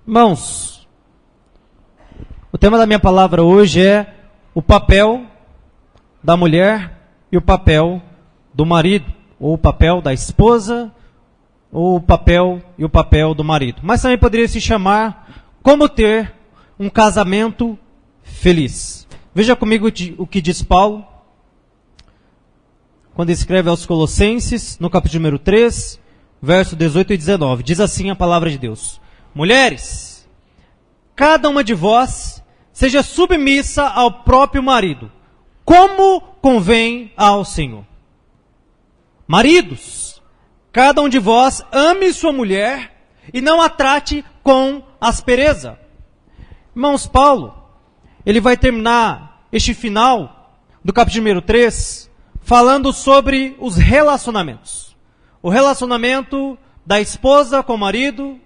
Irmãos, o tema da minha palavra hoje é o papel da mulher e o papel do marido, ou o papel da esposa, ou o papel do marido. Mas também poderia se chamar como ter um casamento feliz. Veja comigo o que diz Paulo, quando escreve aos Colossenses, no capítulo número 3, verso 18 e 19. Diz assim a palavra de Deus: mulheres, cada uma de vós seja submissa ao próprio marido, como convém ao Senhor. Maridos, cada um de vós ame sua mulher e não a trate com aspereza. Irmãos, Paulo, ele vai terminar este final do capítulo número 3 falando sobre os relacionamentos. O relacionamento da esposa com o marido,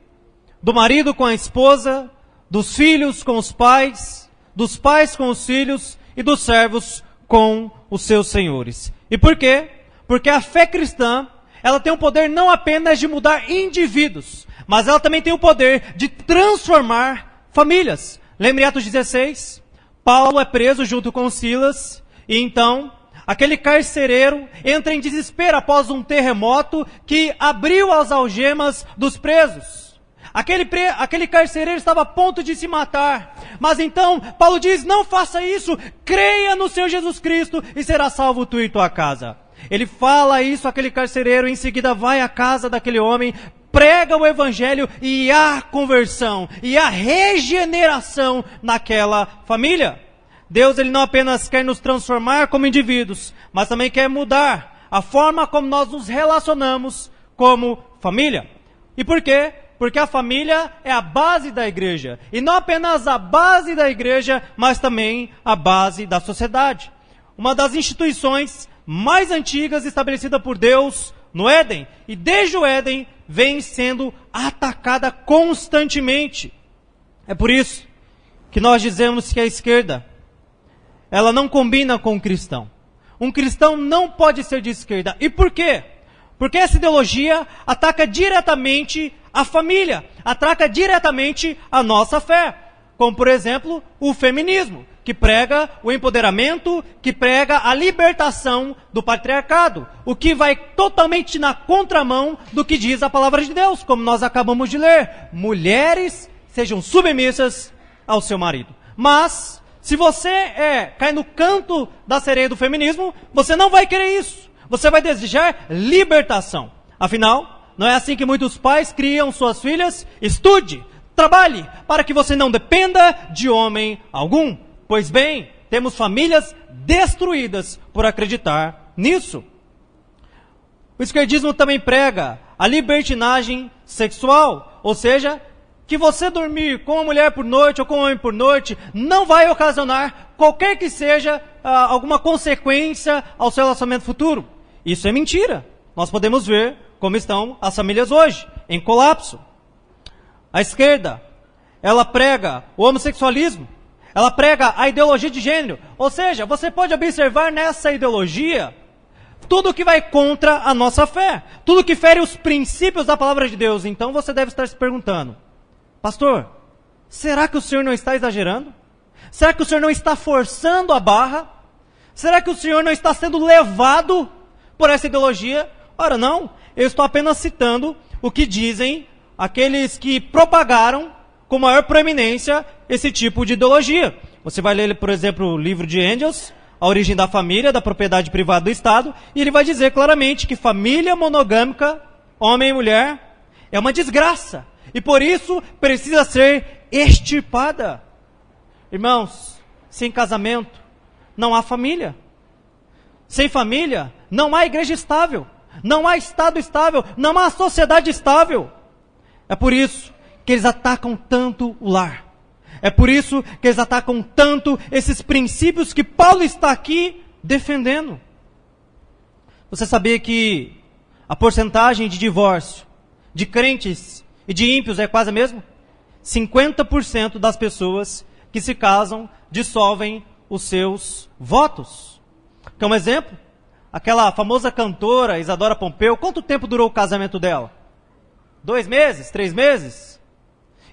do marido com a esposa, dos filhos com os pais, dos pais com os filhos e dos servos com os seus senhores. E por quê? Porque a fé cristã, ela tem o poder não apenas de mudar indivíduos, mas ela também tem o poder de transformar famílias. Lembre Atos 16, Paulo é preso junto com Silas, e então aquele carcereiro entra em desespero após um terremoto que abriu as algemas dos presos. Aquele carcereiro estava a ponto de se matar. Mas então, Paulo diz, não faça isso, creia no Senhor Jesus Cristo e será salvo tu e tua casa. Ele fala isso àquele carcereiro, em seguida vai à casa daquele homem, prega o evangelho e há conversão, e há regeneração naquela família. Deus, ele não apenas quer nos transformar como indivíduos, mas também quer mudar a forma como nós nos relacionamos como família. E por quê? Porque a família é a base da igreja. E não apenas a base da igreja, mas também a base da sociedade. Uma das instituições mais antigas estabelecida por Deus no Éden. E desde o Éden vem sendo atacada constantemente. É por isso que nós dizemos que a esquerda, ela não combina com o cristão. Um cristão não pode ser de esquerda. E por quê? Porque essa ideologia ataca diretamente a família, ataca diretamente a nossa fé. Como, por exemplo, o feminismo, que prega o empoderamento, que prega a libertação do patriarcado, o que vai totalmente na contramão do que diz a palavra de Deus, como nós acabamos de ler. Mulheres sejam submissas ao seu marido. Mas, se você cai no canto da sereia do feminismo, você não vai querer isso. Você vai desejar libertação. Afinal, não é assim que muitos pais criam suas filhas? Estude, trabalhe, para que você não dependa de homem algum. Pois bem, temos famílias destruídas por acreditar nisso. O esquerdismo também prega a libertinagem sexual, ou seja, que você dormir com uma mulher por noite ou com um homem por noite não vai ocasionar qualquer que seja alguma consequência ao seu relacionamento futuro. Isso é mentira. Nós podemos ver como estão as famílias hoje, em colapso. A esquerda, ela prega o homossexualismo, ela prega a ideologia de gênero. Ou seja, você pode observar nessa ideologia tudo que vai contra a nossa fé, tudo que fere os princípios da palavra de Deus. Então você deve estar se perguntando, pastor, será que o senhor não está exagerando? Será que o senhor não está forçando a barra? Será que o senhor não está sendo levado por essa ideologia? Ora não, eu estou apenas citando o que dizem aqueles que propagaram com maior proeminência esse tipo de ideologia. Você vai ler, por exemplo, o livro de Engels, A Origem da Família, da Propriedade Privada do Estado, e ele vai dizer claramente que família monogâmica, homem e mulher, é uma desgraça. E por isso precisa ser extirpada. Irmãos, sem casamento não há família. Sem família não há igreja estável. Não há Estado estável. Não há sociedade estável. É por isso que eles atacam tanto o lar. É por isso que eles atacam tanto esses princípios que Paulo está aqui defendendo. Você sabia que a porcentagem de divórcio de crentes e de ímpios é quase a mesma? 50% das pessoas que se casam dissolvem os seus votos. Quer um exemplo? Aquela famosa cantora Isadora Pompeu, quanto tempo durou o casamento dela? 2 meses? 3 meses?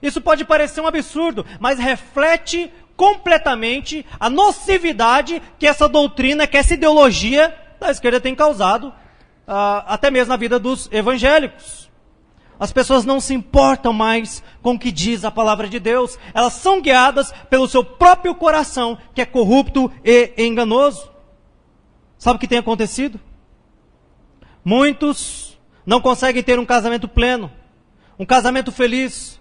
Isso pode parecer um absurdo, mas reflete completamente a nocividade que essa doutrina, que essa ideologia da esquerda tem causado, até mesmo na vida dos evangélicos. As pessoas não se importam mais com o que diz a palavra de Deus. Elas são guiadas pelo seu próprio coração, que é corrupto e enganoso. Sabe o que tem acontecido? Muitos não conseguem ter um casamento pleno, um casamento feliz,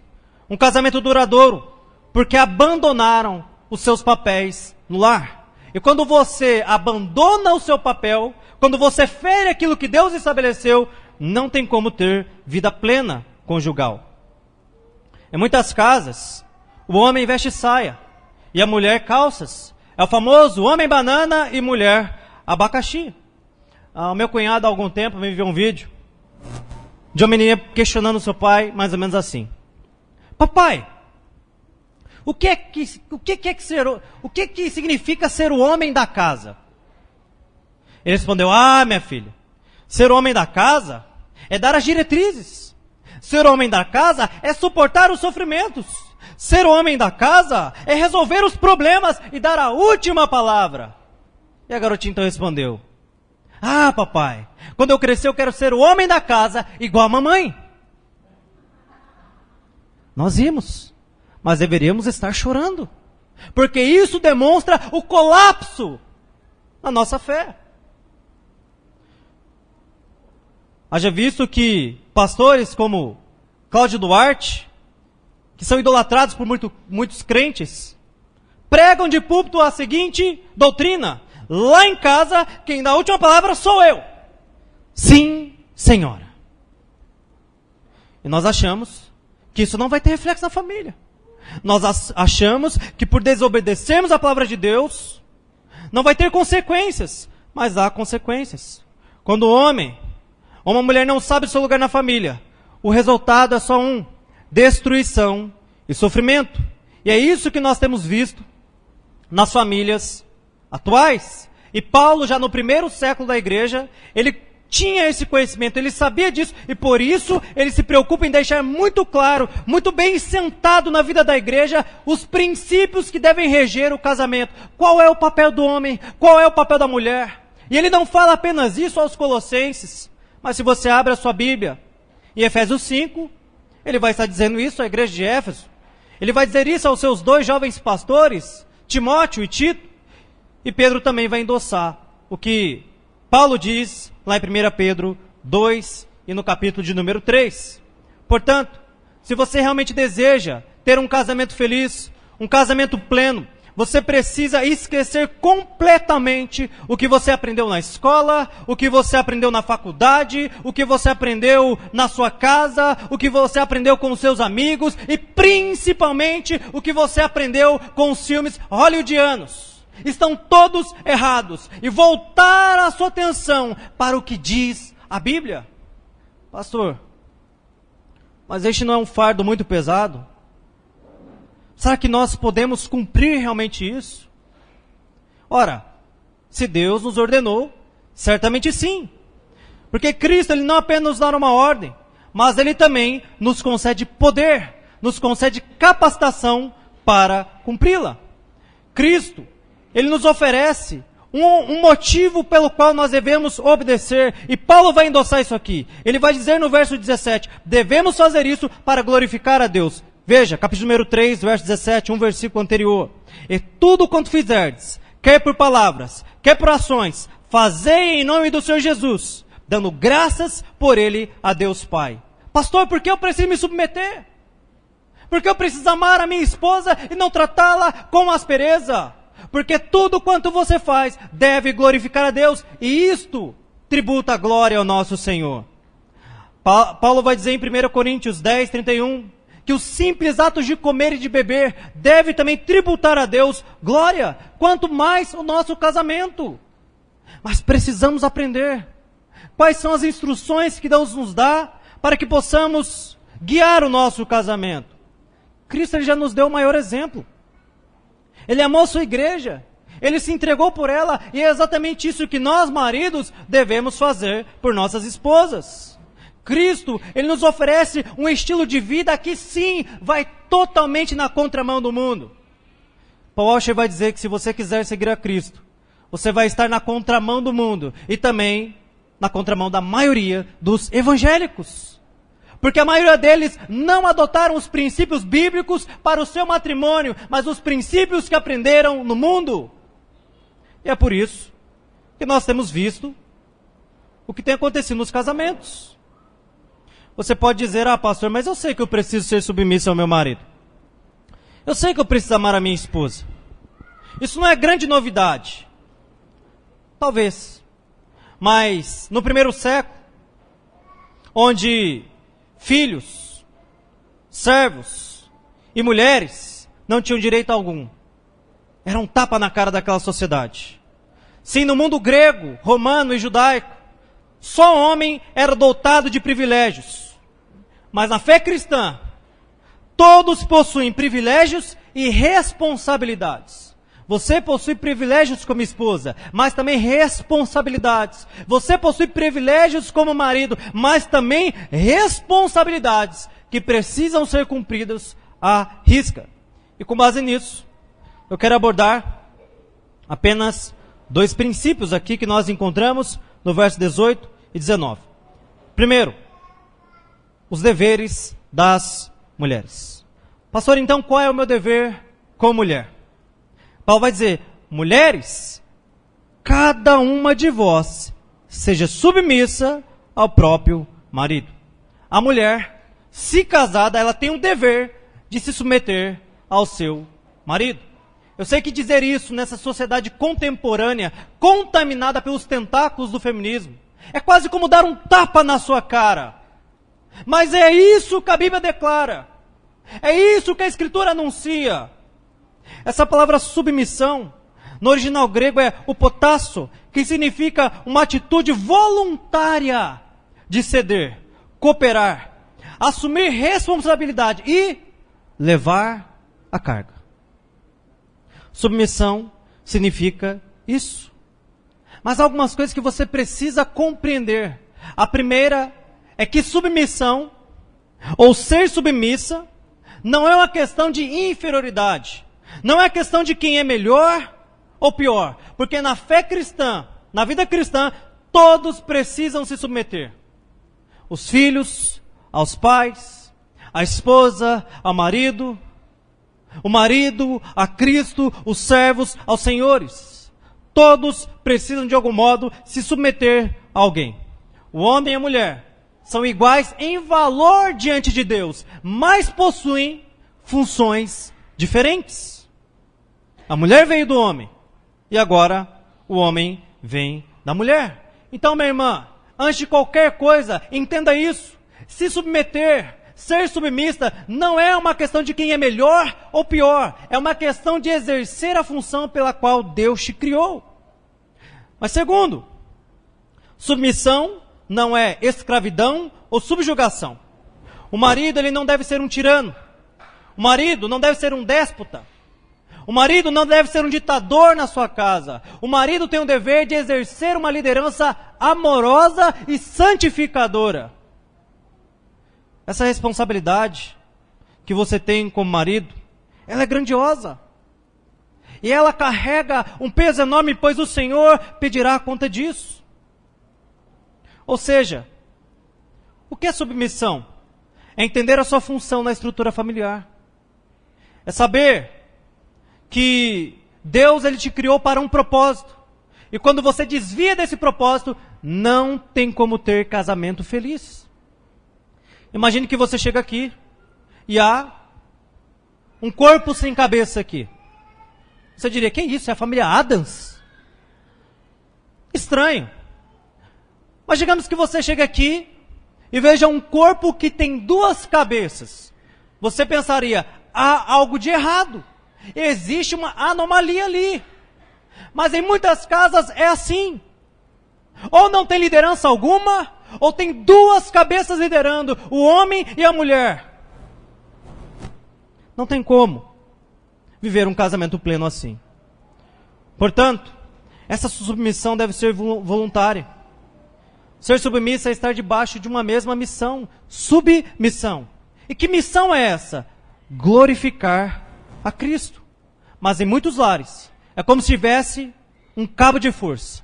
um casamento duradouro, porque abandonaram os seus papéis no lar. E quando você abandona o seu papel, quando você fere aquilo que Deus estabeleceu, não tem como ter vida plena conjugal. Em muitas casas, o homem veste saia e a mulher calças. É o famoso homem banana e mulher abacaxi. O meu cunhado, há algum tempo, me enviou um vídeo de uma menina questionando seu pai, mais ou menos assim: papai, o que significa ser o homem da casa? Ele respondeu: minha filha, ser homem da casa é dar as diretrizes. Ser homem da casa é suportar os sofrimentos. Ser homem da casa é resolver os problemas e dar a última palavra. E a garotinha então respondeu: papai, quando eu crescer eu quero ser o homem da casa igual a mamãe. Nós rimos, mas deveríamos estar chorando, porque isso demonstra o colapso na nossa fé. Haja visto que pastores como Cláudio Duarte, que são idolatrados por muitos crentes, pregam de púlpito a seguinte doutrina: lá em casa, quem dá a última palavra sou eu. Sim, senhora. E nós achamos que isso não vai ter reflexo na família. Nós achamos que por desobedecermos a palavra de Deus, não vai ter consequências. Mas há consequências. Quando o homem ou uma mulher não sabe o seu lugar na família, o resultado é só destruição e sofrimento. E é isso que nós temos visto nas famílias atuais. E Paulo, já no primeiro século da igreja, ele tinha esse conhecimento, ele sabia disso, e por isso ele se preocupa em deixar muito claro, muito bem sentado na vida da igreja, os princípios que devem reger o casamento. Qual é o papel do homem? Qual é o papel da mulher? E ele não fala apenas isso aos Colossenses, mas se você abre a sua Bíblia, em Efésios 5, ele vai estar dizendo isso à igreja de Éfeso. Ele vai dizer isso aos seus 2 jovens pastores, Timóteo e Tito. E Pedro também vai endossar o que Paulo diz lá em 1 Pedro 2 e no capítulo de número 3. Portanto, se você realmente deseja ter um casamento feliz, um casamento pleno, você precisa esquecer completamente o que você aprendeu na escola, o que você aprendeu na faculdade, o que você aprendeu na sua casa, o que você aprendeu com os seus amigos e principalmente o que você aprendeu com os filmes hollywoodianos. Estão todos errados. E voltar a sua atenção para o que diz a Bíblia. Pastor, mas este não é um fardo muito pesado? Será que nós podemos cumprir realmente isso? Ora, se Deus nos ordenou, certamente sim. Porque Cristo, Ele não apenas nos dá uma ordem, mas Ele também nos concede poder, nos concede capacitação para cumpri-la. Cristo, Ele nos oferece um motivo pelo qual nós devemos obedecer. E Paulo vai endossar isso aqui. Ele vai dizer no verso 17, devemos fazer isso para glorificar a Deus. Veja, capítulo número 3, verso 17, um versículo anterior. E tudo quanto fizerdes, quer por palavras, quer por ações, fazei em nome do Senhor Jesus, dando graças por Ele a Deus Pai. Pastor, por que eu preciso me submeter? Por que eu preciso amar a minha esposa e não tratá-la com aspereza? Porque tudo quanto você faz deve glorificar a Deus, e isto tributa a glória ao nosso Senhor. Paulo vai dizer em 1 Coríntios 10, 31, que os simples atos de comer e de beber devem também tributar a Deus glória, quanto mais o nosso casamento. Mas precisamos aprender quais são as instruções que Deus nos dá para que possamos guiar o nosso casamento. Cristo, Ele já nos deu o maior exemplo. Ele amou sua igreja, Ele se entregou por ela, e é exatamente isso que nós, maridos, devemos fazer por nossas esposas. Cristo, Ele nos oferece um estilo de vida que sim, vai totalmente na contramão do mundo. Paul Washer vai dizer que se você quiser seguir a Cristo, você vai estar na contramão do mundo e também na contramão da maioria dos evangélicos. Porque a maioria deles não adotaram os princípios bíblicos para o seu matrimônio, mas os princípios que aprenderam no mundo. E é por isso que nós temos visto o que tem acontecido nos casamentos. Você pode dizer, pastor, mas eu sei que eu preciso ser submisso ao meu marido. Eu sei que eu preciso amar a minha esposa. Isso não é grande novidade. Talvez. Mas no primeiro século, onde filhos, servos e mulheres não tinham direito algum, era um tapa na cara daquela sociedade. Sim, no mundo grego, romano e judaico, só o homem era dotado de privilégios. Mas na fé cristã, todos possuem privilégios e responsabilidades. Você possui privilégios como esposa, mas também responsabilidades. Você possui privilégios como marido, mas também responsabilidades que precisam ser cumpridas à risca. E com base nisso, eu quero abordar apenas 2 princípios aqui que nós encontramos no verso 18 e 19. Primeiro, os deveres das mulheres. Pastor, então qual é o meu dever como mulher? Paulo vai dizer, mulheres, cada uma de vós seja submissa ao próprio marido. A mulher, se casada, ela tem o dever de se submeter ao seu marido. Eu sei que dizer isso nessa sociedade contemporânea, contaminada pelos tentáculos do feminismo, é quase como dar um tapa na sua cara. Mas é isso que a Bíblia declara. É isso que a Escritura anuncia. Essa palavra submissão, no original grego é upotasso, que significa uma atitude voluntária de ceder, cooperar, assumir responsabilidade e levar a carga. Submissão significa isso. Mas há algumas coisas que você precisa compreender. A primeira é que submissão, ou ser submissa, não é uma questão de inferioridade. Não é questão de quem é melhor ou pior. Porque na fé cristã, na vida cristã, todos precisam se submeter. Os filhos aos pais, a esposa ao marido, o marido a Cristo, os servos aos senhores. Todos precisam de algum modo se submeter a alguém. O homem e a mulher são iguais em valor diante de Deus, mas possuem funções diferentes. A mulher veio do homem, e agora o homem vem da mulher. Então, minha irmã, antes de qualquer coisa, entenda isso. Se submeter, ser submissa, não é uma questão de quem é melhor ou pior. É uma questão de exercer a função pela qual Deus te criou. Mas segundo, submissão não é escravidão ou subjugação. O marido, ele não deve ser um tirano. O marido não deve ser um déspota. O marido não deve ser um ditador na sua casa. O marido tem o dever de exercer uma liderança amorosa e santificadora. Essa responsabilidade que você tem como marido, ela é grandiosa. E ela carrega um peso enorme, pois o Senhor pedirá conta disso. Ou seja, o que é submissão? É entender a sua função na estrutura familiar. É saber que Deus, ele te criou para um propósito. E quando você desvia desse propósito, não tem como ter casamento feliz. Imagine que você chega aqui e há um corpo sem cabeça aqui. Você diria, que isso? É a família Adams? Estranho. Mas digamos que você chega aqui e veja um corpo que tem 2 cabeças. Você pensaria, há algo de errado. Existe uma anomalia ali. Mas em muitas casas é assim. Ou não tem liderança alguma, ou tem 2 cabeças liderando, o homem e a mulher. Não tem como viver um casamento pleno assim. Portanto, essa submissão deve ser voluntária. Ser submissa é estar debaixo de uma mesma missão. Submissão. E que missão é essa? Glorificar a Cristo. Mas em muitos lares, é como se tivesse um cabo de força,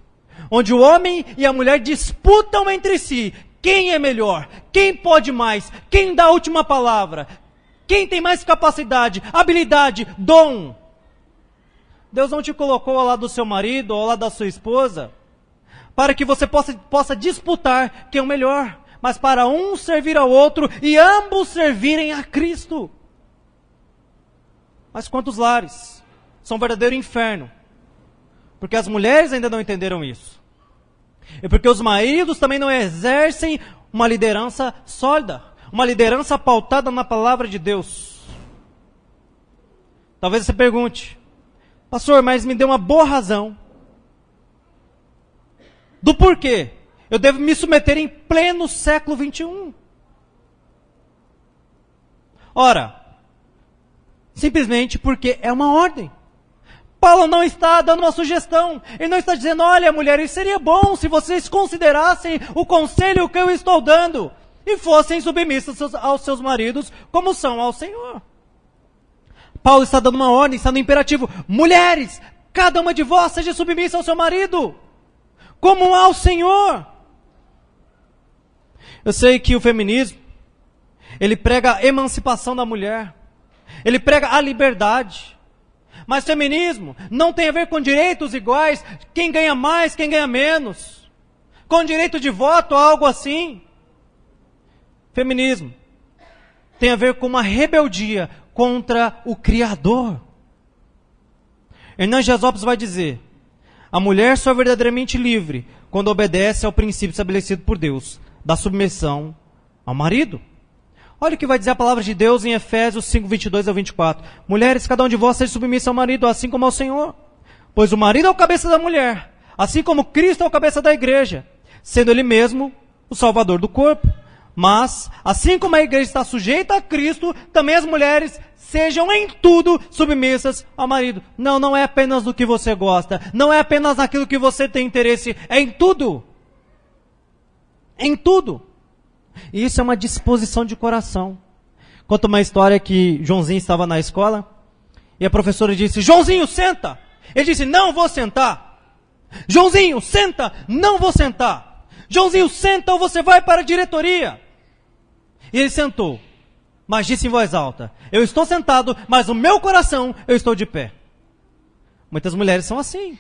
onde o homem e a mulher disputam entre si. Quem é melhor? Quem pode mais? Quem dá a última palavra? Quem tem mais capacidade, habilidade, dom? Deus não te colocou ao lado do seu marido ou ao lado da sua esposa para que você possa disputar quem é o melhor, mas para um servir ao outro e ambos servirem a Cristo. Mas quantos lares são um verdadeiro inferno? Porque as mulheres ainda não entenderam isso. E porque os maridos também não exercem uma liderança sólida, uma liderança pautada na palavra de Deus. Talvez você pergunte: pastor, mas me dê uma boa razão do porquê eu devo me submeter em pleno século 21. Ora, simplesmente porque é uma ordem. Paulo não está dando uma sugestão. Ele não está dizendo: olha, mulheres, seria bom se vocês considerassem o conselho que eu estou dando e fossem submissas aos seus maridos como são ao Senhor. Paulo está dando uma ordem, está no imperativo: mulheres, cada uma de vós seja submissa ao seu marido, como ao Senhor. Eu sei que o feminismo, ele prega a emancipação da mulher, ele prega a liberdade. Mas feminismo não tem a ver com direitos iguais, quem ganha mais, quem ganha menos, com direito de voto, algo assim. Feminismo tem a ver com uma rebeldia contra o Criador. Hernán Dias Lopes vai dizer: a mulher só é verdadeiramente livre quando obedece ao princípio estabelecido por Deus, da submissão ao marido. Olha o que vai dizer a palavra de Deus em Efésios 5, 22 ao 24. Mulheres, cada um de vós seja submissa ao marido, assim como ao Senhor. Pois o marido é o cabeça da mulher, assim como Cristo é o cabeça da igreja, sendo ele mesmo o salvador do corpo. Mas, assim como a igreja está sujeita a Cristo, também as mulheres sejam em tudo submissas ao marido. Não, não é apenas do que você gosta, não é apenas naquilo que você tem interesse, é em tudo. Em tudo. E isso é uma disposição de coração. Conta uma história que Joãozinho estava na escola e a professora disse: Joãozinho, senta. Ele disse: não vou sentar. Joãozinho, senta. Não vou sentar. Joãozinho, senta ou você vai para a diretoria. E ele sentou, mas disse em voz alta: eu estou sentado, mas no meu coração eu estou de pé. Muitas mulheres são assim.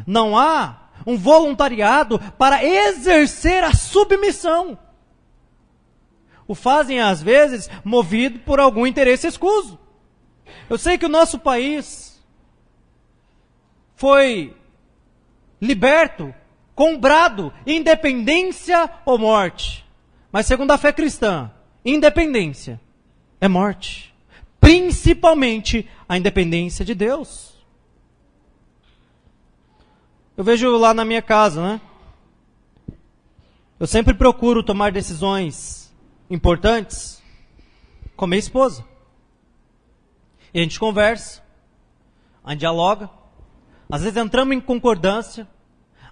Não há um voluntariado para exercer a submissão. O fazem, às vezes, movido por algum interesse escuso. Eu sei que o nosso país foi liberto com um brado: independência ou morte. Mas segundo a fé cristã, independência é morte. Principalmente a independência de Deus. Eu vejo lá na minha casa, né? Eu sempre procuro tomar decisões importantes com minha esposa. E a gente conversa, a gente dialoga, às vezes entramos em concordância,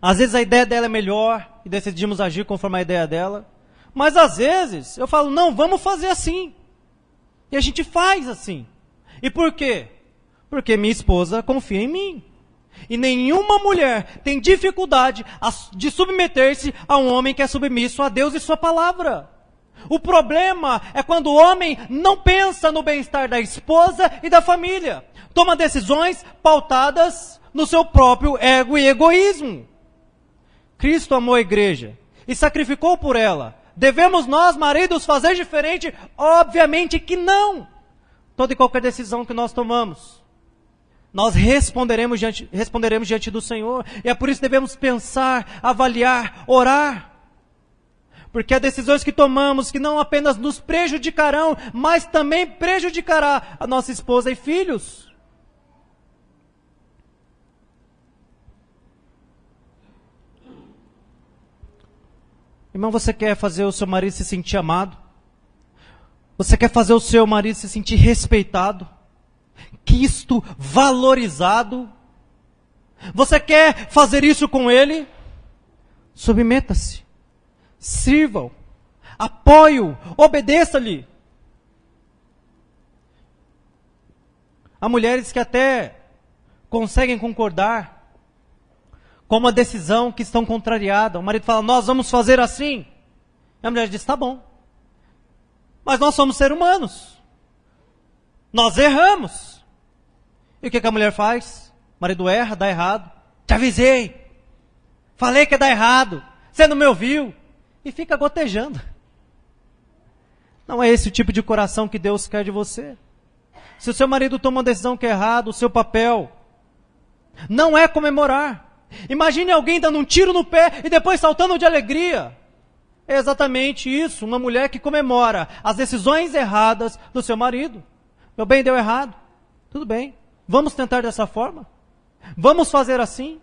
às vezes a ideia dela é melhor e decidimos agir conforme a ideia dela, mas às vezes eu falo: não, vamos fazer assim. E a gente faz assim. E por quê? Porque minha esposa confia em mim. E nenhuma mulher tem dificuldade de submeter-se a um homem que é submisso a Deus e sua palavra. O problema é quando o homem não pensa no bem-estar da esposa e da família. Toma decisões pautadas no seu próprio ego e egoísmo. Cristo amou a igreja e sacrificou por ela. Devemos nós, maridos, fazer diferente? Obviamente que não. Toda e qualquer decisão que nós tomamos, nós responderemos diante do Senhor. E é por isso que devemos pensar, avaliar, orar. Porque há decisões que tomamos que não apenas nos prejudicarão, mas também prejudicará a nossa esposa e filhos. Irmão, você quer fazer o seu marido se sentir amado? Você quer fazer o seu marido se sentir respeitado, quisto, valorizado? Você quer fazer isso com ele? Submeta-se. sirva-o, apoie-o, obedeça-lhe. Há mulheres que até conseguem concordar com uma decisão que estão contrariada. O marido fala, nós vamos fazer assim. E a mulher diz, tá bom. Mas nós somos seres humanos. Nós erramos. E o que a mulher faz? O marido erra, dá errado. Te avisei. Falei que ia dar errado. Você não me ouviu. E fica gotejando. Não é esse o tipo de coração que Deus quer de você. Se o seu marido toma uma decisão que é errada, o seu papel não é comemorar. Imagine alguém dando um tiro no pé e depois saltando de alegria. É exatamente isso, uma mulher que comemora as decisões erradas do seu marido. Meu bem, deu errado. Tudo bem, vamos tentar dessa forma. Vamos fazer assim.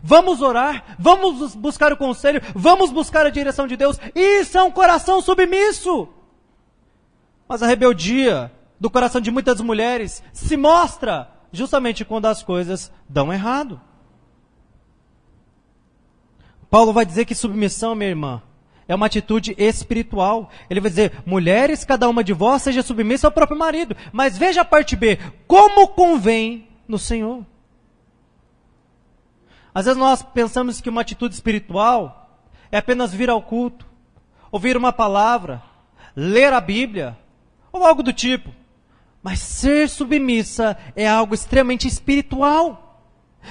Vamos orar, vamos buscar o conselho, vamos buscar a direção de Deus. Isso é um coração submisso. Mas a rebeldia do coração de muitas mulheres se mostra justamente quando as coisas dão errado. Paulo vai dizer que submissão, minha irmã, é uma atitude espiritual. Ele vai dizer, mulheres, cada uma de vós seja submissa ao próprio marido. Mas veja a parte B, como convém no Senhor. Às vezes nós pensamos que uma atitude espiritual é apenas vir ao culto, ouvir uma palavra, ler a Bíblia, ou algo do tipo. Mas ser submissa é algo extremamente espiritual.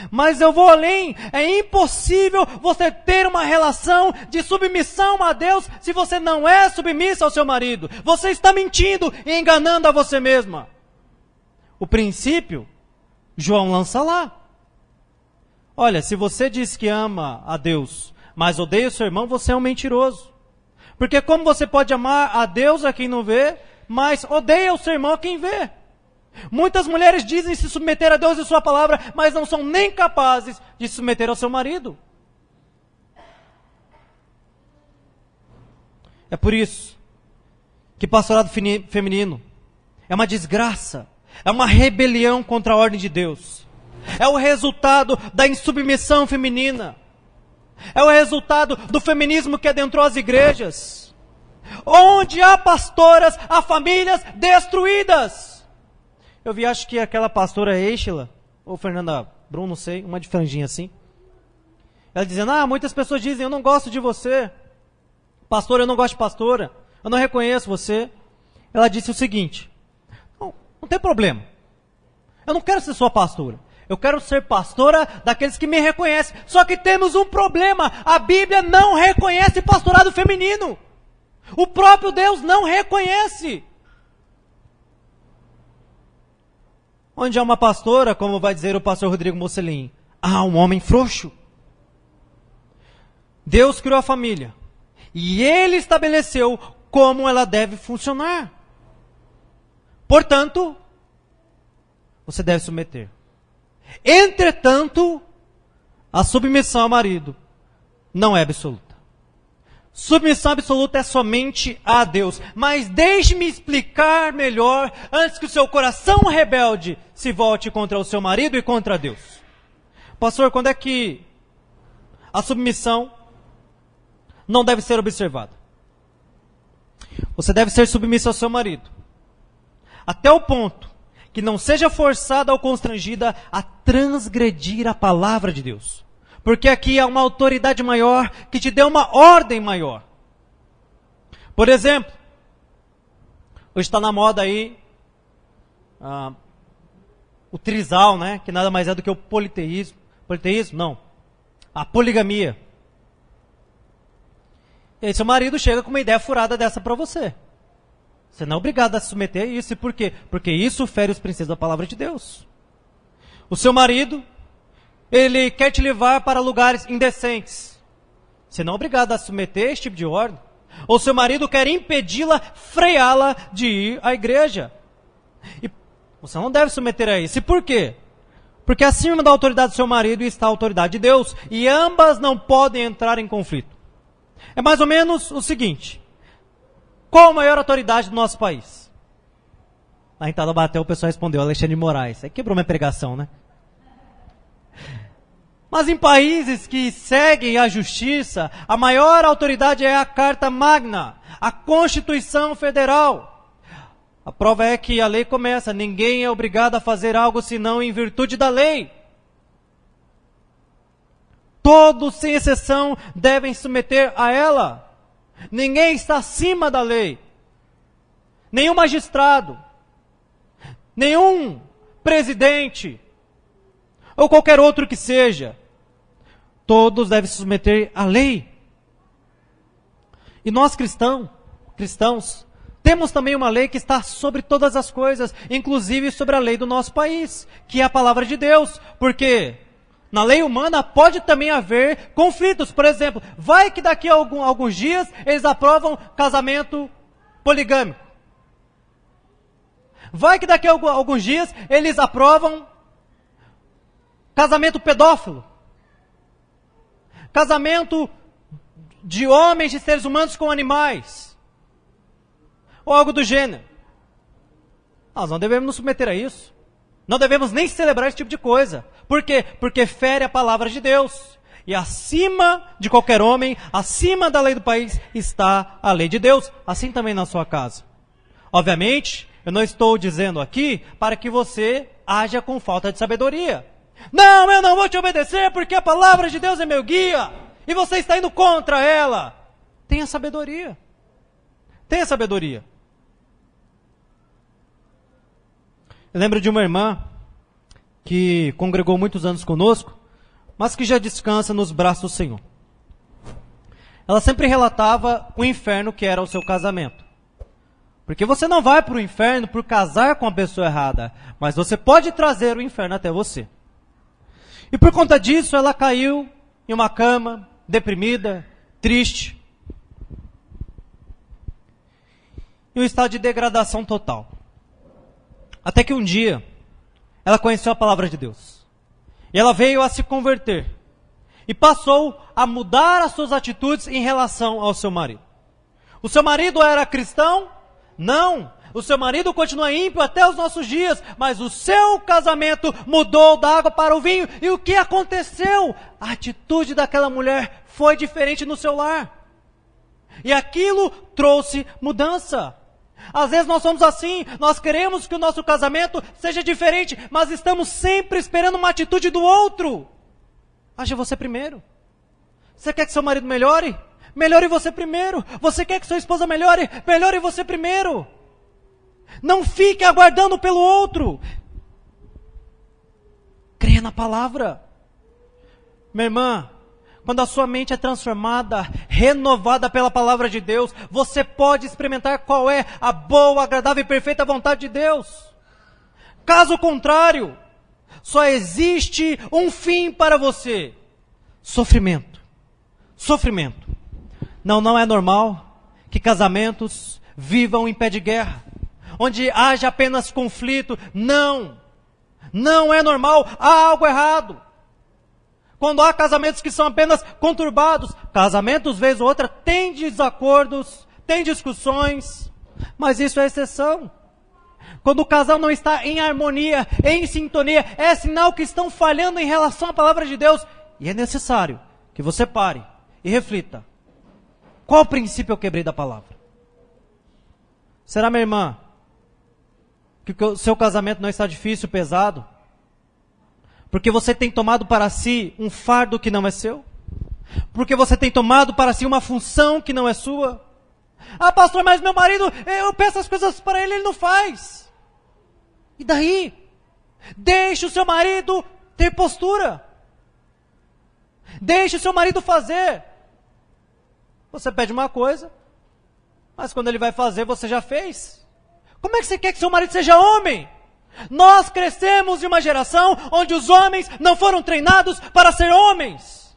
Mas eu vou além, é impossível você ter uma relação de submissão a Deus se você não é submissa ao seu marido. Você está mentindo e enganando a você mesma. O princípio, João lança lá. Olha, se você diz que ama a Deus, mas odeia o seu irmão, você é um mentiroso. Porque como você pode amar a Deus a quem não vê, mas odeia o seu irmão a quem vê? Muitas mulheres dizem se submeter a Deus e sua palavra, mas não são nem capazes de se submeter ao seu marido. É por isso que pastorado feminino é uma desgraça, é uma rebelião contra a ordem de Deus. É o resultado da insubmissão feminina. É o resultado do feminismo que adentrou as igrejas. Onde há pastoras, há famílias destruídas. Eu vi, acho que aquela pastora Eichela, ou Fernanda Brum, não sei, uma de franjinha assim. Ela dizendo, muitas pessoas dizem, eu não gosto de você. Pastora, eu não gosto de pastora. Eu não reconheço você. Ela disse o seguinte, não tem problema. Eu não quero ser sua pastora. Eu quero ser pastora daqueles que me reconhecem. Só que temos um problema. A Bíblia não reconhece pastorado feminino. O próprio Deus não reconhece. Onde há uma pastora, como vai dizer o pastor Rodrigo Mocelin, há um homem frouxo. Deus criou a família. E Ele estabeleceu como ela deve funcionar. Portanto, você deve submeter. Entretanto, a submissão ao marido não é absoluta. Submissão absoluta é somente a Deus. Mas deixe-me explicar melhor antes que o seu coração rebelde se volte contra o seu marido e contra Deus. Pastor, quando é que a submissão não deve ser observada? Você deve ser submissa ao seu marido, até o ponto que não seja forçada ou constrangida a transgredir a palavra de Deus. Porque aqui há uma autoridade maior que te deu uma ordem maior. Por exemplo, hoje está na moda aí o trisal, né? Que nada mais é do que o politeísmo. Politeísmo? Não. A poligamia. E aí seu marido chega com uma ideia furada dessa para você. Você não é obrigado a se submeter a isso. E por quê? Porque isso fere os princípios da palavra de Deus. O seu marido, ele quer te levar para lugares indecentes. Você não é obrigado a se submeter a esse tipo de ordem. Ou seu marido quer impedi-la, freá-la de ir à igreja. E você não deve se submeter a isso. E por quê? Porque acima da autoridade do seu marido está a autoridade de Deus. E ambas não podem entrar em conflito. É mais ou menos o seguinte. Qual a maior autoridade do nosso país? Lá em Taubaté o pessoal respondeu, Alexandre de Moraes. Aí quebrou minha pregação, né? Mas em países que seguem a justiça, a maior autoridade é a Carta Magna, a Constituição Federal. A prova é que a lei começa: ninguém é obrigado a fazer algo senão em virtude da lei. Todos, sem exceção, devem se submeter a ela. Ninguém está acima da lei. Nenhum magistrado, nenhum presidente, ou qualquer outro que seja. Todos devem se submeter à lei. E nós cristãos, temos também uma lei que está sobre todas as coisas, inclusive sobre a lei do nosso país, que é a palavra de Deus. Porque na lei humana pode também haver conflitos. Por exemplo, vai que daqui a alguns dias eles aprovam casamento poligâmico. Vai que daqui a alguns dias eles aprovam casamento pedófilo. Casamento de homens, de seres humanos com animais. Ou algo do gênero. Nós não devemos nos submeter a isso. Não devemos nem celebrar esse tipo de coisa. Por quê? Porque fere a palavra de Deus. E acima de qualquer homem, acima da lei do país, está a lei de Deus. Assim também na sua casa. Obviamente, eu não estou dizendo aqui para que você haja com falta de sabedoria. Não, eu não vou te obedecer porque a palavra de Deus é meu guia. E você está indo contra ela. Tenha sabedoria. Tenha sabedoria. Eu lembro de uma irmã que congregou muitos anos conosco, mas que já descansa nos braços do Senhor. Ela sempre relatava o inferno que era o seu casamento. Porque você não vai para o inferno por casar com a pessoa errada, mas você pode trazer o inferno até você. E por conta disso, ela caiu em uma cama, deprimida, triste, em um estado de degradação total. Até que um dia, ela conheceu a palavra de Deus. E ela veio a se converter. E passou a mudar as suas atitudes em relação ao seu marido. O seu marido era cristão? Não. O seu marido continua ímpio até os nossos dias, mas o seu casamento mudou da água para o vinho. E o que aconteceu? A atitude daquela mulher foi diferente no seu lar. E aquilo trouxe mudança. Às vezes nós somos assim, nós queremos que o nosso casamento seja diferente, mas estamos sempre esperando uma atitude do outro. Haja você primeiro. Você quer que seu marido melhore? Melhore você primeiro. Você quer que sua esposa melhore? Melhore você primeiro. Não fique aguardando pelo outro. Creia na palavra. Minha irmã, quando a sua mente é transformada, renovada pela palavra de Deus, você pode experimentar qual é a boa, agradável e perfeita vontade de Deus. Caso contrário, só existe um fim para você: sofrimento. Sofrimento. Não é normal que casamentos vivam em pé de guerra, onde haja apenas conflito. Não é normal, há algo errado. Quando há casamentos que são apenas conturbados, casamentos, vez ou outra, tem desacordos, tem discussões, mas isso é exceção. Quando o casal não está em harmonia, em sintonia, é sinal que estão falhando em relação à palavra de Deus. E é necessário que você pare e reflita. Qual princípio eu quebrei da palavra? Será, minha irmã, que o seu casamento não está difícil, pesado? Porque você tem tomado para si um fardo que não é seu? Porque você tem tomado para si uma função que não é sua? Ah, pastor, mas meu marido, eu peço as coisas para ele não faz. E daí? Deixe o seu marido ter postura. Deixe o seu marido fazer. Você pede uma coisa, mas quando ele vai fazer, você já fez. Como é que você quer que seu marido seja homem? Nós crescemos em uma geração onde os homens não foram treinados para ser homens.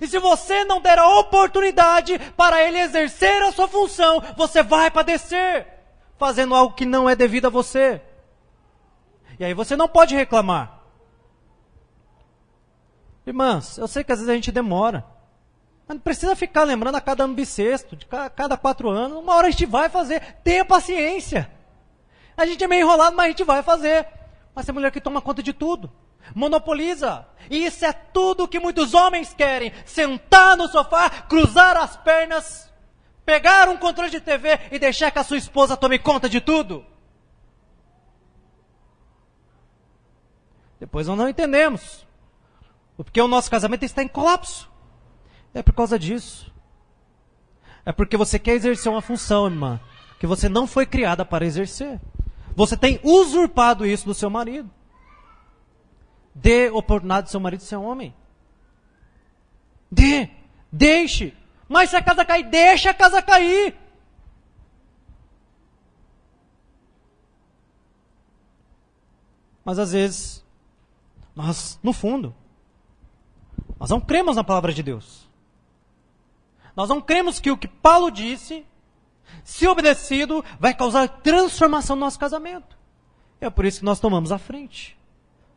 E se você não der a oportunidade para ele exercer a sua função, você vai padecer, fazendo algo que não é devido a você. E aí você não pode reclamar. Irmãs, eu sei que às vezes a gente demora. Mas não precisa ficar lembrando a cada ano bissexto, de cada 4 anos. Uma hora a gente vai fazer. Tenha paciência. A gente é meio enrolado, mas a gente vai fazer. Mas tem mulher que toma conta de tudo. monopoliza. E isso é tudo que muitos homens querem: sentar no sofá, cruzar as pernas, pegar um controle de TV e deixar que a sua esposa tome conta de tudo. Depois nós não entendemos porque o nosso casamento está em colapso. É por causa disso. É porque você quer exercer uma função, irmã, que você não foi criada para exercer. Você tem usurpado isso do seu marido. Dê oportunidade do seu marido ser homem. Deixe. Mas se a casa cair, deixa a casa cair. Mas às vezes, nós, no fundo, nós não cremos na palavra de Deus. Nós não cremos que o que Paulo disse, se obedecido, vai causar transformação no nosso casamento. É por isso que nós tomamos a frente.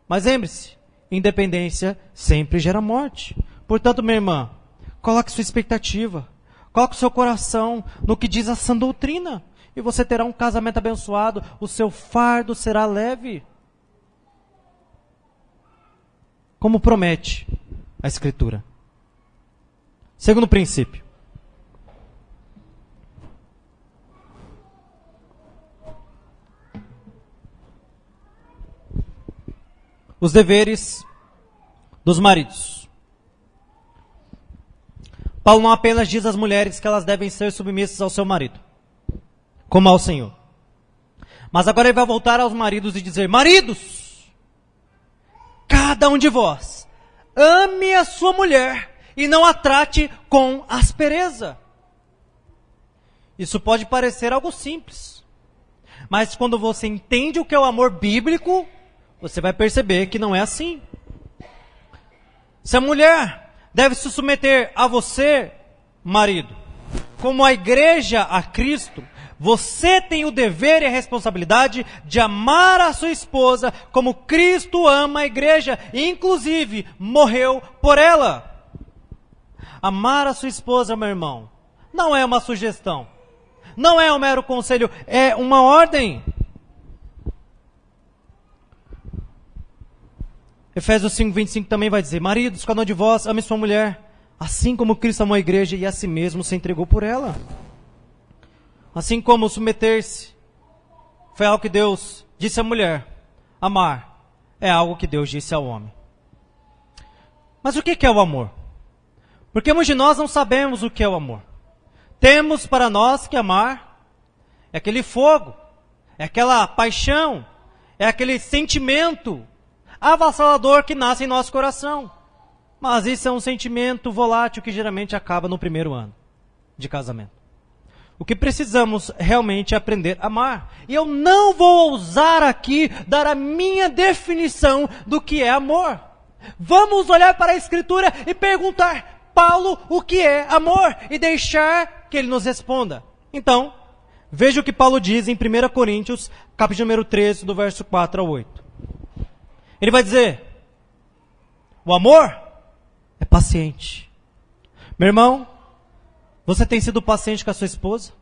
Mas lembre-se, independência sempre gera morte. Portanto, minha irmã, coloque sua expectativa, coloque seu coração no que diz a sã doutrina, e você terá um casamento abençoado, o seu fardo será leve. Como promete a Escritura. Segundo princípio. Os deveres dos maridos. Paulo não apenas diz às mulheres que elas devem ser submissas ao seu marido, como ao Senhor. Mas agora ele vai voltar aos maridos e dizer: maridos, cada um de vós ame a sua mulher e não a trate com aspereza. Isso pode parecer algo simples, mas quando você entende o que é o amor bíblico, você vai perceber que não é assim. Se a mulher deve se submeter a você, marido, como a igreja a Cristo, você tem o dever e a responsabilidade de amar a sua esposa como Cristo ama a igreja, e inclusive morreu por ela. Amar a sua esposa, meu irmão, não é uma sugestão, não é um mero conselho, é uma ordem. Efésios 5:25 também vai dizer: maridos, cada um de vós ame sua mulher, assim como Cristo amou a igreja e a si mesmo se entregou por ela. Assim como submeter-se foi algo que Deus disse à mulher, amar é algo que Deus disse ao homem. Mas o que é o amor? Porque muitos de nós não sabemos o que é o amor. Temos para nós que amar é aquele fogo, é aquela paixão, é aquele sentimento avassalador que nasce em nosso coração. Mas isso é um sentimento volátil que geralmente acaba no primeiro ano de casamento. O que precisamos realmente é aprender a amar. E eu não vou ousar aqui dar a minha definição do que é amor. Vamos olhar para a Escritura e perguntar: Paulo, o que é amor? E deixar que ele nos responda. Então, veja o que Paulo diz em 1 Coríntios, capítulo número 13, do verso 4 ao 8. Ele vai dizer: o amor é paciente. Meu irmão, você tem sido paciente com a sua esposa?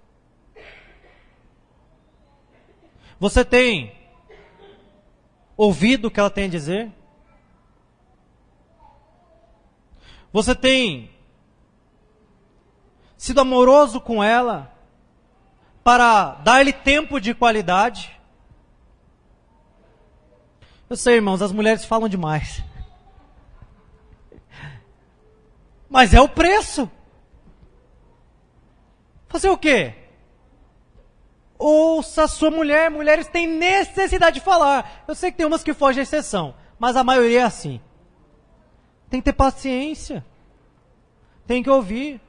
Você tem ouvido o que ela tem a dizer? Você tem sido amoroso com ela para dar-lhe tempo de qualidade? Eu sei, irmãos, as mulheres falam demais. Mas é o preço. Fazer o quê? Ouça a sua mulher. Mulheres têm necessidade de falar. Eu sei que tem umas que fogem à exceção, mas a maioria é assim. Tem que ter paciência. Tem que ouvir.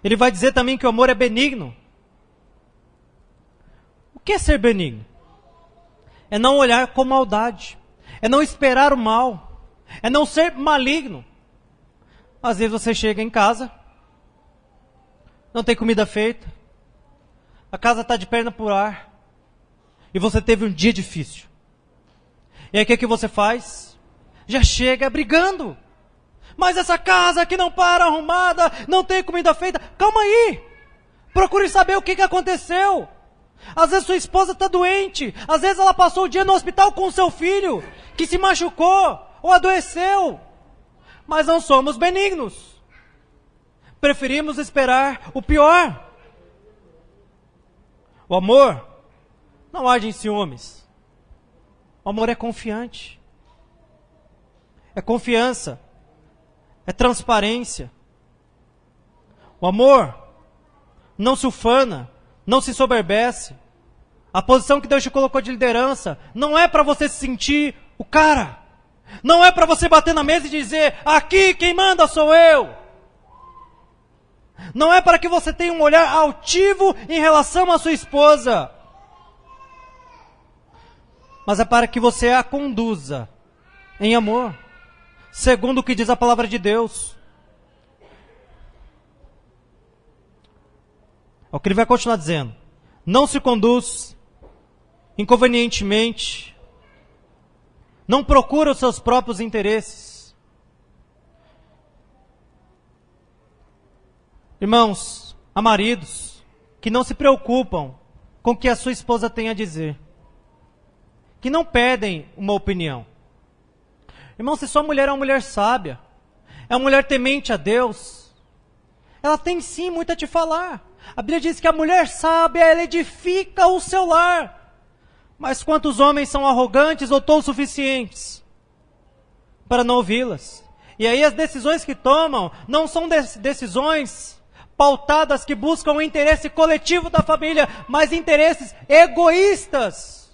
Ele vai dizer também que o amor é benigno. O que é ser benigno? É não olhar com maldade. É não esperar o mal. É não ser maligno. Às vezes você chega em casa, não tem comida feita, a casa está de perna por ar, e você teve um dia difícil. E aí o que você faz? Já chega brigando. Mas essa casa que não para arrumada, não tem comida feita. Calma aí. Procure saber o que aconteceu. Às vezes sua esposa está doente. Às vezes ela passou o dia no hospital com o seu filho, que se machucou ou adoeceu. Mas não somos benignos. Preferimos esperar o pior. O amor não age em ciúmes. O amor é confiante. É confiança. É transparência. O amor não se ufana, não se soberbece. A posição que Deus te colocou de liderança não é para você se sentir o cara. Não é para você bater na mesa e dizer, aqui quem manda sou eu. Não é para que você tenha um olhar altivo em relação à sua esposa. Mas é para que você a conduza em amor, segundo o que diz a palavra de Deus. É o que ele vai continuar dizendo. Não se conduz inconvenientemente. Não procura os seus próprios interesses. Irmãos, há maridos que não se preocupam com o que a sua esposa tem a dizer. Que não pedem uma opinião. Irmão, se sua mulher é uma mulher sábia, é uma mulher temente a Deus, ela tem sim muito a te falar. A Bíblia diz que a mulher sábia, ela edifica o seu lar. Mas quantos homens são arrogantes ou tão suficientes para não ouvi-las? E aí as decisões que tomam não são decisões pautadas que buscam o interesse coletivo da família, mas interesses egoístas.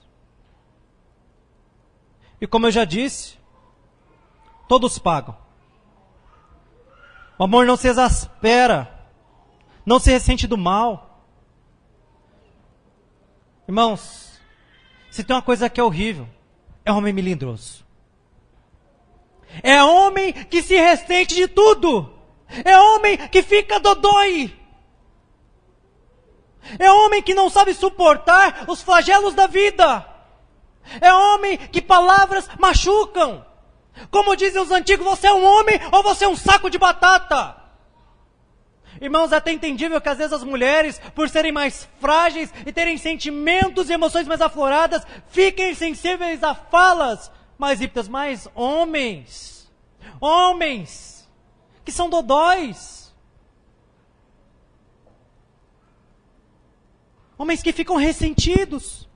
E como eu já disse, todos pagam. O amor não se exaspera, não se ressente do mal. Irmãos, se tem uma coisa que é horrível, é homem melindroso. É homem que se ressente de tudo. É homem que fica dodói. É homem que não sabe suportar os flagelos da vida. É homem que palavras machucam. Como dizem os antigos, você é um homem ou você é um saco de batata? Irmãos, é até entendível que às vezes as mulheres, por serem mais frágeis e terem sentimentos e emoções mais afloradas, fiquem sensíveis a falas mais rípidas. Mas homens que são dodóis, homens que ficam ressentidos,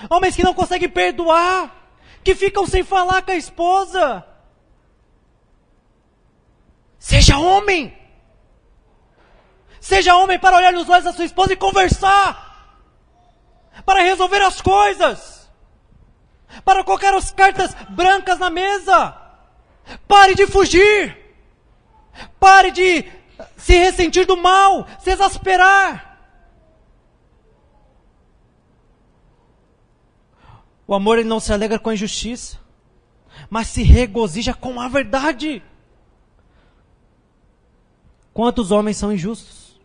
homens que não conseguem perdoar, que ficam sem falar com a esposa. Seja homem! Seja homem para olhar nos olhos da sua esposa e conversar, para resolver as coisas, para colocar as cartas brancas na mesa. Pare de fugir, pare de se ressentir do mal, se exasperar. O amor, ele não se alegra com a injustiça, mas se regozija com a verdade. Quantos homens são injustos?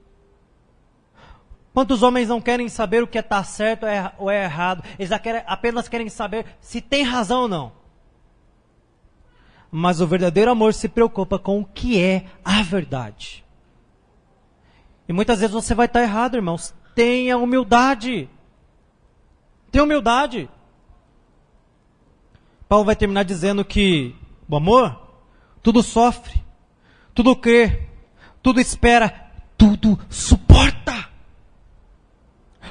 Quantos homens não querem saber o que está certo ou é errado? Eles apenas querem saber se tem razão ou não. Mas o verdadeiro amor se preocupa com o que é a verdade. E muitas vezes você vai estar errado, irmãos. Tenha humildade. Tenha humildade. Paulo vai terminar dizendo que o amor tudo sofre, tudo crê, tudo espera, tudo suporta.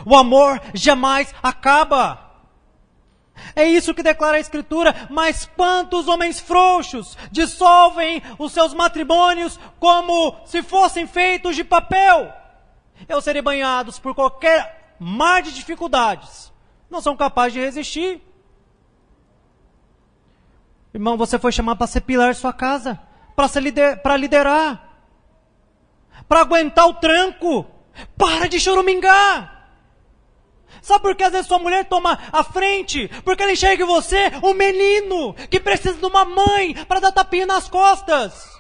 O amor jamais acaba. É isso que declara a Escritura. Mas quantos homens frouxos dissolvem os seus matrimônios como se fossem feitos de papel? Ao serem banhados por qualquer mar de dificuldades, não são capazes de resistir. Irmão, você foi chamado para ser pilar de sua casa, para liderar, para aguentar o tranco. Para de choramingar. Sabe por que às vezes sua mulher toma a frente? Porque ela enxerga em você um menino que precisa de uma mãe para dar tapinha nas costas.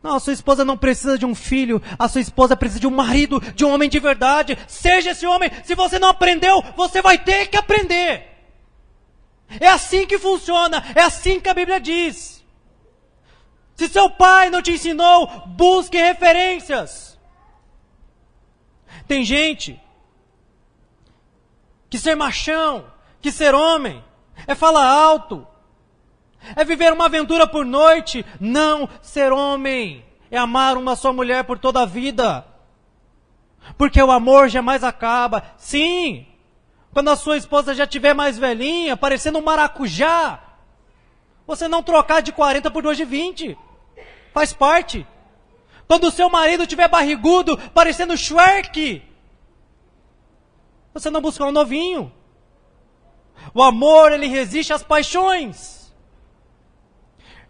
Não, a sua esposa não precisa de um filho, a sua esposa precisa de um marido, de um homem de verdade. Seja esse homem. Se você não aprendeu, você vai ter que aprender. É assim que funciona, é assim que a Bíblia diz. Se seu pai não te ensinou, busque referências. tem gente que ser machão, que ser homem, é falar alto, é viver uma aventura por noite. Não, ser homem é amar uma só mulher por toda a vida. Porque o amor jamais acaba. Sim, quando a sua esposa já estiver mais velhinha, parecendo um maracujá, você não trocar de 40 por 2 de 20. Faz parte. Quando o seu marido estiver barrigudo, parecendo Shrek, você não buscar um novinho. O amor, ele resiste às paixões.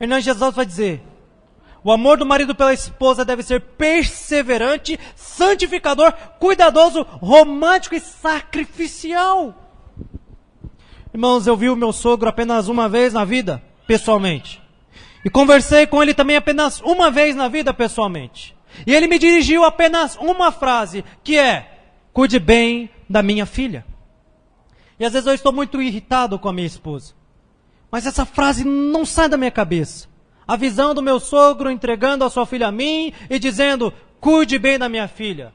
Hernandes Jesus vai dizer: o amor do marido pela esposa deve ser perseverante, santificador, cuidadoso, romântico e sacrificial. Irmãos, eu vi o meu sogro apenas uma vez na vida, pessoalmente. E conversei com ele também apenas uma vez na vida, pessoalmente. E ele me dirigiu apenas uma frase, que é: cuide bem da minha filha. E às vezes eu estou muito irritado com a minha esposa. Mas essa frase não sai da minha cabeça. A visão do meu sogro entregando a sua filha a mim e dizendo: cuide bem da minha filha.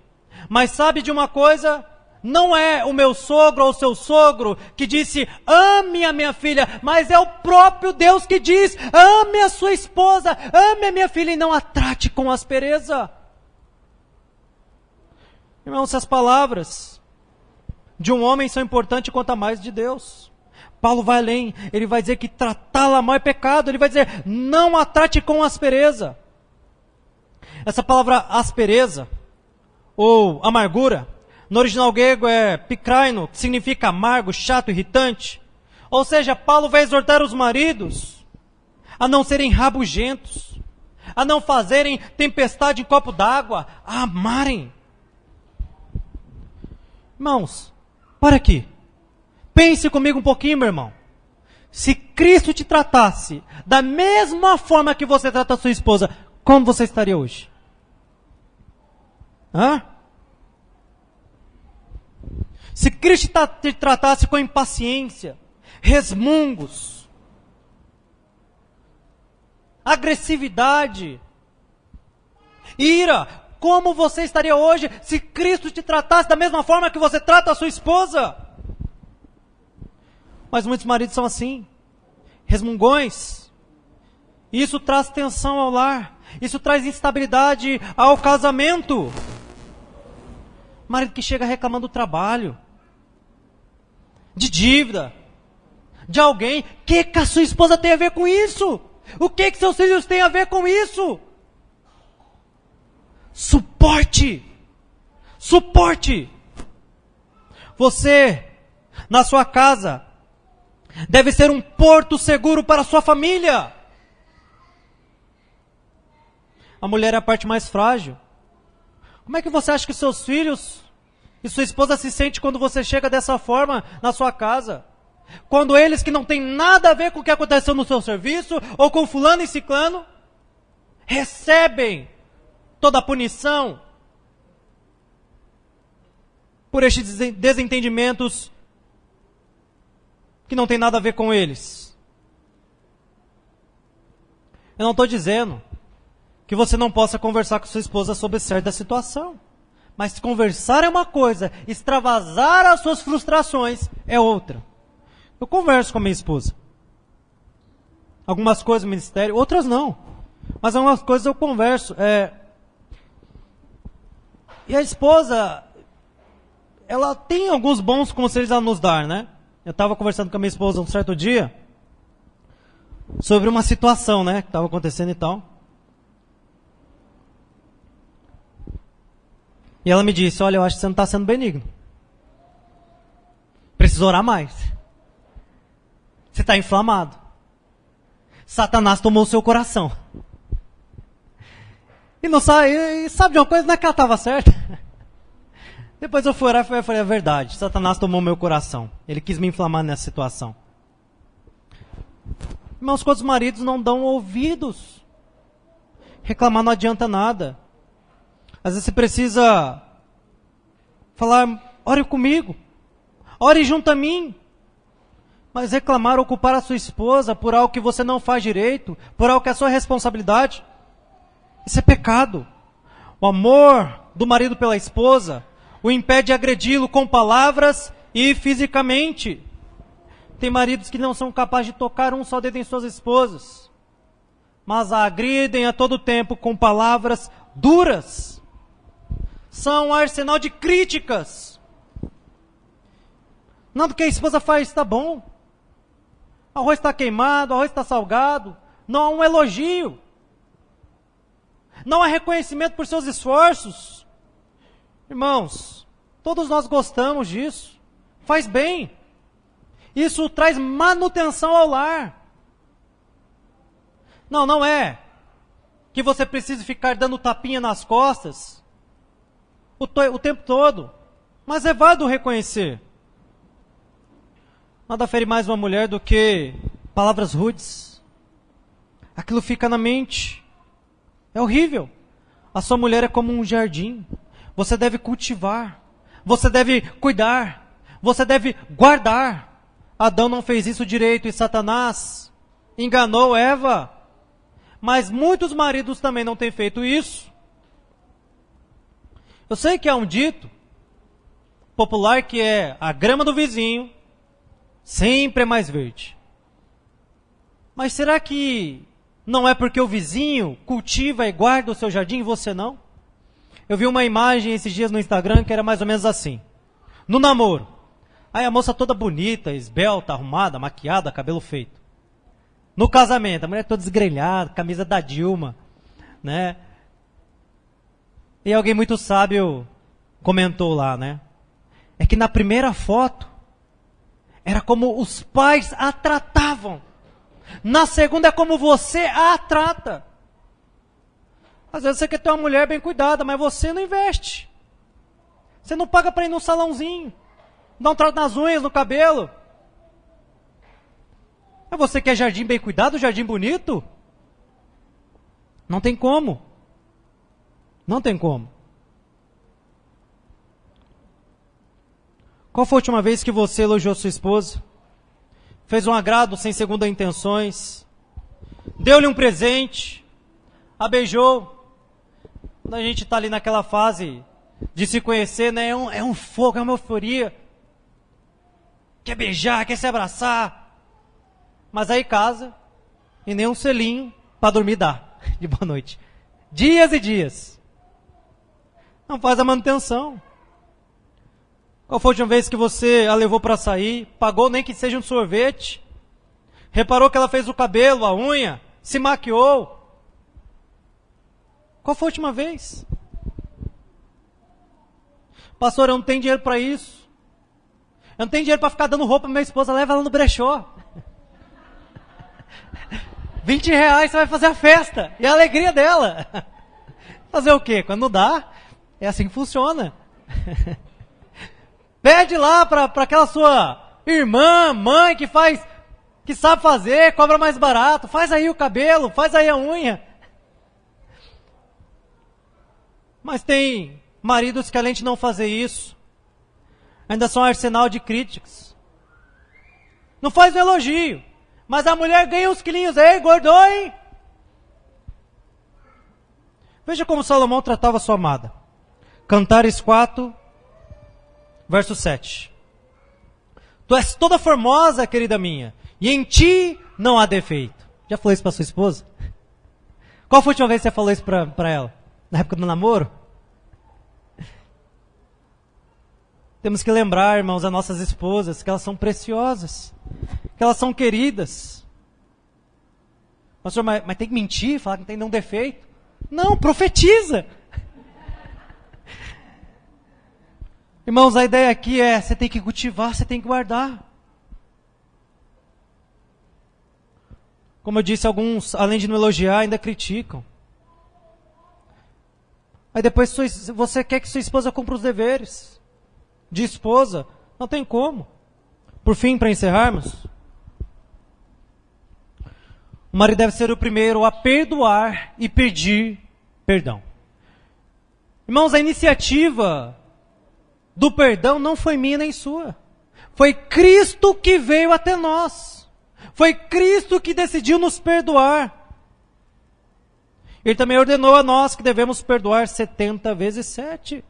Mas sabe de uma coisa? Não é o meu sogro ou o seu sogro que disse: ame a minha filha, mas é o próprio Deus que diz: ame a sua esposa, ame a minha filha e não a trate com aspereza. Irmãos, as palavras de um homem são importantes quanto a mais de Deus. Paulo vai além, ele vai dizer que tratá-la mal é pecado, ele vai dizer: não a trate com aspereza. Essa palavra aspereza, ou amargura, no original grego é pikraino, que significa amargo, chato, irritante. Ou seja, Paulo vai exortar os maridos a não serem rabugentos, a não fazerem tempestade em copo d'água, a amarem. Irmãos, para aqui. Pense comigo um pouquinho, meu irmão. Se Cristo te tratasse da mesma forma que você trata a sua esposa, como você estaria hoje? Hã? Se Cristo te tratasse com impaciência, resmungos, agressividade, ira, como você estaria hoje se Cristo te tratasse da mesma forma que você trata a sua esposa? Mas muitos maridos são assim, resmungões. Isso traz tensão ao lar, isso traz instabilidade ao casamento. Marido que chega reclamando do trabalho, de dívida, de alguém. O que a sua esposa tem a ver com isso? O que seus filhos têm a ver com isso? Suporte! Suporte! Você, na sua casa, deve ser um porto seguro para a sua família. A mulher é a parte mais frágil. Como é que você acha que seus filhos e sua esposa se sente quando você chega dessa forma na sua casa? Quando eles que não têm nada a ver com o que aconteceu no seu serviço, ou com fulano e ciclano, recebem toda a punição por estes desentendimentos que não tem nada a ver com eles. Eu não estou dizendo que você não possa conversar com sua esposa sobre certa situação. Mas conversar é uma coisa, extravasar as suas frustrações é outra. Eu converso com a minha esposa. Algumas coisas no ministério, outras não. Mas algumas coisas eu converso. E a esposa, ela tem alguns bons conselhos a nos dar, né? Eu estava conversando com a minha esposa um certo dia sobre uma situação, né, que estava acontecendo e tal. E ela me disse: olha, eu acho que você não está sendo benigno. Precisa orar mais. Você está inflamado. Satanás tomou o seu coração. E não sabe, sabe de uma coisa? Não é que ela estava certa. Depois eu fui orar e falei: é verdade, Satanás tomou meu coração. Ele quis me inflamar nessa situação. Irmãos, quantos maridos não dão ouvidos? Reclamar não adianta nada. Às vezes você precisa falar: ore comigo, ore junto a mim. Mas reclamar, ocupar a sua esposa por algo que você não faz direito, por algo que é sua responsabilidade, isso é pecado. O amor do marido pela esposa, o impede de agredi-lo com palavras e fisicamente. Tem maridos que não são capazes de tocar um só dedo em suas esposas, mas a agridem a todo tempo com palavras duras. São um arsenal de críticas. Nada que a esposa faz está bom. O arroz está queimado, o arroz está salgado. Não há um elogio. Não há reconhecimento por seus esforços. Irmãos, todos nós gostamos disso. Faz bem. Isso traz manutenção ao lar. Não é que você precise ficar dando tapinha nas costas o tempo todo. Mas é válido reconhecer. Nada fere mais uma mulher do que palavras rudes. Aquilo fica na mente. É horrível. A sua mulher é como um jardim. Você deve cultivar. Você deve cuidar. Você deve guardar. Adão não fez isso direito e Satanás enganou Eva. Mas muitos maridos também não têm feito isso. Eu sei que há um dito popular que é: a grama do vizinho sempre é mais verde. Mas será que não é porque o vizinho cultiva e guarda o seu jardim e você não? Eu vi uma imagem esses dias no Instagram que era mais ou menos assim. No namoro. Aí a moça toda bonita, esbelta, arrumada, maquiada, cabelo feito. No casamento, a mulher toda desgrelhada, camisa da Dilma, né? E alguém muito sábio comentou lá, né? É que na primeira foto, era como os pais a tratavam. Na segunda é como você a trata. Às vezes você quer ter uma mulher bem cuidada, mas você não investe. Você não paga para ir num salãozinho. Dá um trato nas unhas, no cabelo. Mas você quer jardim bem cuidado, jardim bonito? Não tem como. Não tem como. Qual foi a última vez que você elogiou sua esposa? Fez um agrado sem segunda intenções? Deu-lhe um presente? A beijou? Quando a gente está ali naquela fase de se conhecer, né? É um fogo, é uma euforia. Quer beijar, quer se abraçar. Mas aí casa e nem um selinho para dormir dá, de boa noite. Dias e dias. Não faz a manutenção. Qual foi a última vez que você a levou para sair? Pagou nem que seja um sorvete? Reparou que ela fez o cabelo, a unha? Se maquiou? Qual foi a última vez? Pastor, eu não tenho dinheiro para isso. Eu não tenho dinheiro para ficar dando roupa para minha esposa. Leva ela no brechó. R$20 você vai fazer a festa. E a alegria dela. Fazer o quê? Quando dá, é assim que funciona. Pede lá para aquela sua irmã, mãe que sabe fazer, cobra mais barato. Faz aí o cabelo, faz aí a unha. Mas tem maridos que além de não fazer isso, ainda são um arsenal de críticas. Não faz um elogio, mas a mulher ganha uns quilinhos aí, engordou, hein? Veja como Salomão tratava sua amada. Cantares 4, verso 7. Tu és toda formosa, querida minha, e em ti não há defeito. Já falou isso para sua esposa? Qual foi a última vez que você falou isso para ela? Na época do namoro? Temos que lembrar, irmãos, as nossas esposas, que elas são preciosas, que elas são queridas. Pastor, mas tem que mentir, falar que não tem nenhum defeito? Não, profetiza. Irmãos, a ideia aqui é, você tem que cultivar, você tem que guardar. Como eu disse, alguns, além de não elogiar, ainda criticam. Aí depois você quer que sua esposa cumpra os deveres de esposa. Não tem como. Por fim, para encerrarmos, o marido deve ser o primeiro a perdoar e pedir perdão. Irmãos, a iniciativa do perdão não foi minha nem sua. Foi Cristo que veio até nós. Foi Cristo que decidiu nos perdoar. Ele também ordenou a nós que devemos perdoar 70 vezes 7.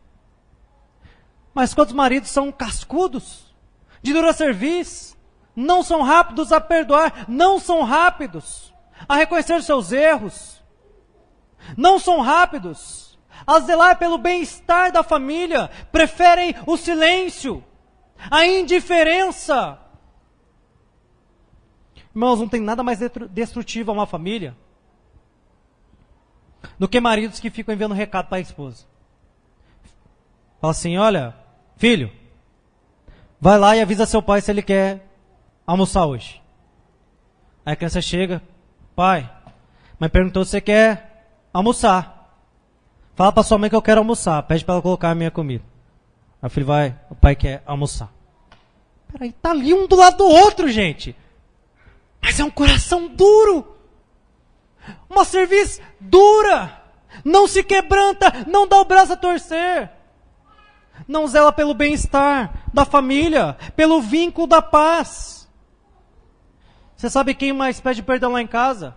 Mas quantos maridos são cascudos, de dura cerviz, não são rápidos a perdoar, não são rápidos a reconhecer seus erros, não são rápidos a zelar pelo bem-estar da família, preferem o silêncio, a indiferença. Irmãos, não tem nada mais destrutivo a uma família do que maridos que ficam enviando recado para a esposa. Fala assim, olha, filho, vai lá e avisa seu pai se ele quer almoçar hoje. Aí a criança chega, pai, mãe perguntou se você quer almoçar. Fala para sua mãe que eu quero almoçar, pede para ela colocar a minha comida. Aí o filho vai, o pai quer almoçar. Peraí, tá ali um do lado do outro, gente. Mas é um coração duro. Uma cerviz dura. Não se quebranta, não dá o braço a torcer. Não zela pelo bem-estar da família, pelo vínculo da paz. Você sabe quem mais pede perdão lá em casa?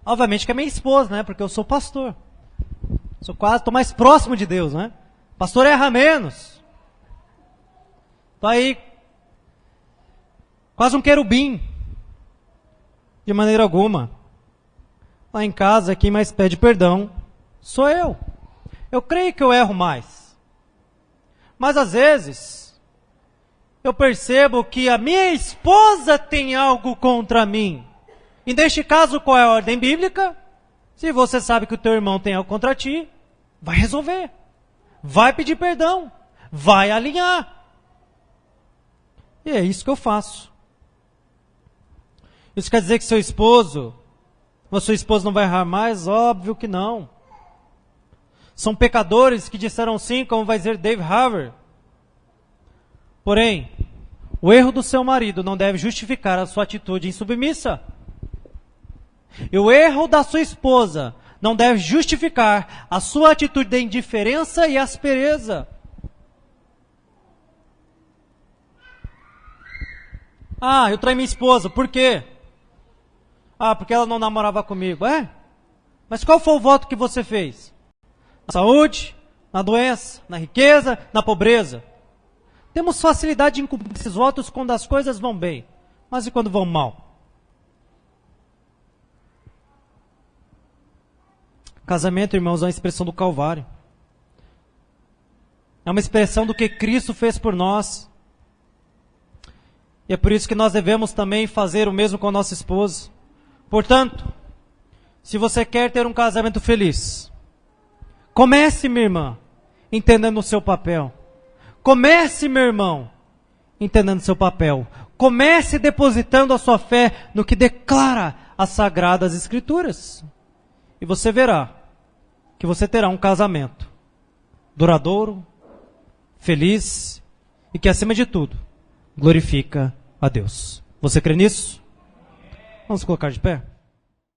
Obviamente que é minha esposa, né? Porque eu sou pastor. Estou mais próximo de Deus, né? Pastor erra menos. Tô aí, quase um querubim. De maneira alguma. Lá em casa, quem mais pede perdão sou eu. Eu creio que eu erro mais. Mas às vezes, eu percebo que a minha esposa tem algo contra mim. E neste caso, qual é a ordem bíblica? Se você sabe que o teu irmão tem algo contra ti, vai resolver. Vai pedir perdão. Vai alinhar. E é isso que eu faço. Isso quer dizer que seu esposo, ou sua esposa não vai errar mais? Óbvio que não. São pecadores que disseram sim, como vai dizer Dave Harvey. Porém, o erro do seu marido não deve justificar a sua atitude insubmissa. E o erro da sua esposa não deve justificar a sua atitude de indiferença e aspereza. Ah, eu traí minha esposa, por quê? Ah, porque ela não namorava comigo. É? Mas qual foi o voto que você fez? Na saúde, na doença, na riqueza, na pobreza. Temos facilidade de incumprir esses votos quando as coisas vão bem. Mas e quando vão mal? Casamento, irmãos, é uma expressão do Calvário. É uma expressão do que Cristo fez por nós. E é por isso que nós devemos também fazer o mesmo com a nossa esposa. Portanto, se você quer ter um casamento feliz, comece, minha irmã, entendendo o seu papel. Comece, meu irmão, entendendo o seu papel. Comece depositando a sua fé no que declara as Sagradas Escrituras. E você verá que você terá um casamento duradouro, feliz e que, acima de tudo, glorifica a Deus. Você crê nisso? Vamos colocar de pé?